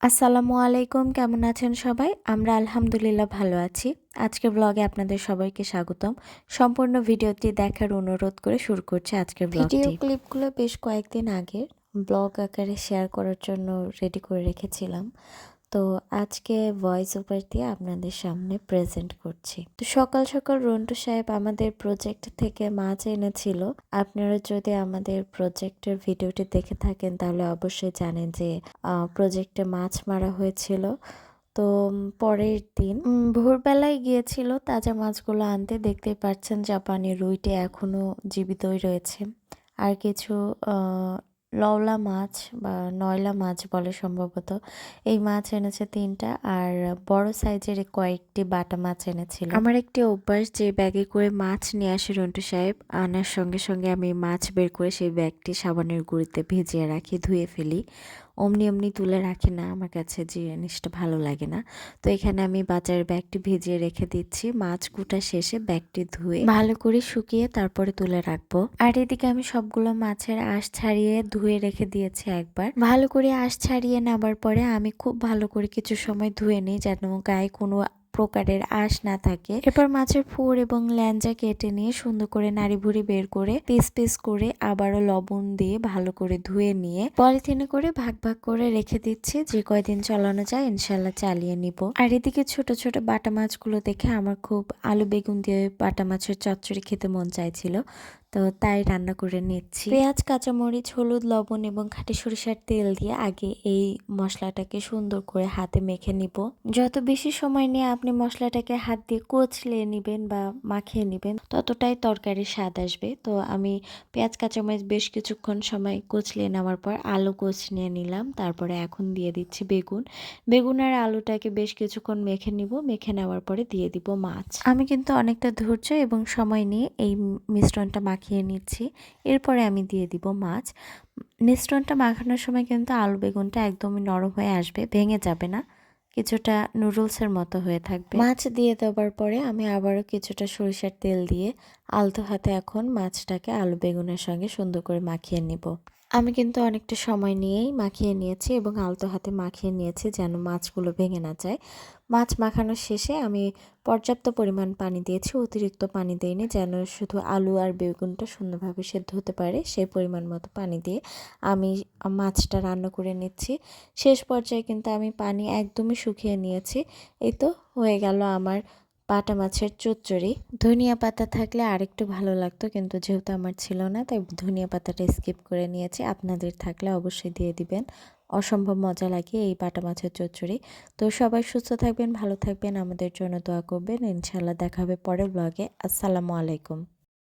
আসসালামু আলাইকুম, কেমন আছেন সবাই? আমরা আলহামদুলিল্লাহ ভালো আছি। আজকের ব্লগে আপনাদের সবাইকে স্বাগতম। সম্পূর্ণ ভিডিওটি দেখার অনুরোধ করে শুরু করছি আজকের ব্লগটি। ভিডিও ক্লিপগুলো বেশ কয়েকদিন আগে ব্লগ আকারে শেয়ার করার জন্য রেডি করে রেখেছিলাম। তো আজকে ভয়েস ওভার দিয়ে আপনাদের সামনে প্রেজেন্ট করছি। তো সকাল সকাল রন্টু সাহেব আমাদের প্রজেক্ট থেকে মাছ এনেছিল। আপনারা যদি আমাদের প্রজেক্টের ভিডিওটি দেখে থাকেন তাহলে অবশ্যই জানেন যে প্রজেক্টে মাছ মারা হয়েছিল। তো পরের দিন ভোরবেলায় গিয়েছিল তাজা মাছগুলো আনতে। দেখতেই পাচ্ছেন জাপানি রুইটি এখনো জীবিতই রয়েছে। আর কিছু লওলা মাছ বা নয়লা মাছ বলে সম্ভবত, এই মাছ এনেছে 3টা। আর বড় সাইজের কয়েকটি বাটা মাছ এনেছিল। আমার একটি অভ্যাস, যে ব্যাগে করে মাছ নিয়ে আসে রন্টু সাহেব, আনার সঙ্গে সঙ্গে আমি মাছ বের করে সেই ব্যাগটি সাবানের গুঁড়িতে ভিজিয়ে রাখি, ধুয়ে ফেলি। অমনি তুলে রাখি না, আমার কাছে জিনিসটা ভালো লাগে না। তো এখানে আমি বাজারের ব্যাগটি ভিজিয়ে রেখে দিচ্ছি। মাছ কুটা শেষে ব্যাগটি ধুয়ে ভালো করে শুকিয়ে তারপরে তুলে রাখবো। আর এদিকে আমি সবগুলো মাছের আঁশ ছাড়িয়ে ধুয়ে রেখে দিয়েছি একবার। ভালো করে আঁশ ছাড়িয়ে নেবার পরে আমি খুব ভালো করে কিছু সময় ধুয়ে নিই, যেন গায়ে কোনো প্রকারের আঁশ না থাকে। এরপর মাছের ফুর এবং ল্যাঞ্জা কেটে নিয়ে সুন্দর করে নাড়ি ভুড়ি বের করে পিস পিস করে আবারও লবণ দিয়ে ভালো করে ধুয়ে নিয়ে পলিথিনে করে ভাগ ভাগ করে রেখে দিচ্ছি। যে কয়দিন চালানো যায় ইনশাল্লাহ চালিয়ে নিব। আর এদিকে ছোট ছোট বাটা মাছগুলো দেখে আমার খুব আলু বেগুন দিয়ে বাটা মাছের চচ্চড়ি খেতে মন চাইছিল, তো তাই রান্না করে নিচ্ছি। পেঁয়াজ, কাঁচামরিচ, হলুদ, লবণ এবং খাঁটি সরিষার তেল দিয়ে আগে এই মশলাটাকে সুন্দর করে হাতে মেখে নিব। যত বেশি সময় নিয়ে আপনি মশলাটাকে হাত দিয়ে কচলে নেবেন বা মাখিয়ে নেবেন ততটাই তরকারির স্বাদ আসবে। তো আমি পেঁয়াজ, কাঁচামরিচ বেশ কিছুক্ষণ সময় কচলে নেওয়ার পর আলু নিয়ে নিলাম। তারপরে এখন দিয়ে দিচ্ছি বেগুন আর আলুটাকে বেশ কিছুক্ষণ মেখে নিব। মেখে নেওয়ার পরে দিয়ে দিব মাছ। আমি কিন্তু অনেকটা ধৈর্য এবং সময় নিয়ে এই মিশ্রণটা মাখিয়ে নিচ্ছি। এরপরে আমি দিয়ে দিব মাছ। মিশ্রণটা মাখানোর সময় কিন্তু আলু বেগুনটা একদমই নরম হয়ে আসবে, ভেঙে যাবে না, কিছুটা নুডলসের মতো হয়ে থাকবে। মাছ দিয়ে দেওয়ার পরে আমি আবারও কিছুটা সরিষার তেল দিয়ে আলতো হাতে এখন মাছটাকে আলু বেগুনের সঙ্গে সুন্দর করে মাখিয়ে নিব। আমি কিন্তু অনেকটা সময় নিয়েই মাখিয়ে নিয়েছি এবং আলতো হাতে মাখিয়ে নিয়েছি যেন মাছগুলো ভেঙে না যায়। মাছ মাখানোর শেষে আমি পর্যাপ্ত পরিমাণ পানি দিয়েছি, অতিরিক্ত পানি দিইনি, যেন শুধু আলু আর বেগুনটা সুন্দরভাবে সেদ্ধ হতে পারে সেই পরিমাণ মতো পানি দিয়ে আমি মাছটা রান্না করে নিচ্ছি। শেষ পর্যায়ে কিন্তু আমি পানি একদমই শুকিয়ে নিয়েছি। এই তো হয়ে গেল আমার বাটা মাছের চচ্চড়ি। ধনিয়া পাতা থাকলে আরেকটু ভালো লাগতো, কিন্তু যেহেতু আমার ছিল না তাই ধনিয়া পাতাটা স্কিপ করে নিয়েছি। আপনাদের থাকলে অবশ্যই দিয়ে দিবেন, অসম্ভব মজা লাগে এই বাটা মাছের চচ্চড়ি। তো সবাই সুস্থ থাকবেন, ভালো থাকবেন, আমাদের জন্য দোয়া করবেন। ইনশাল্লাহ দেখা হবে পরের ব্লগে। আসসালামু আলাইকুম।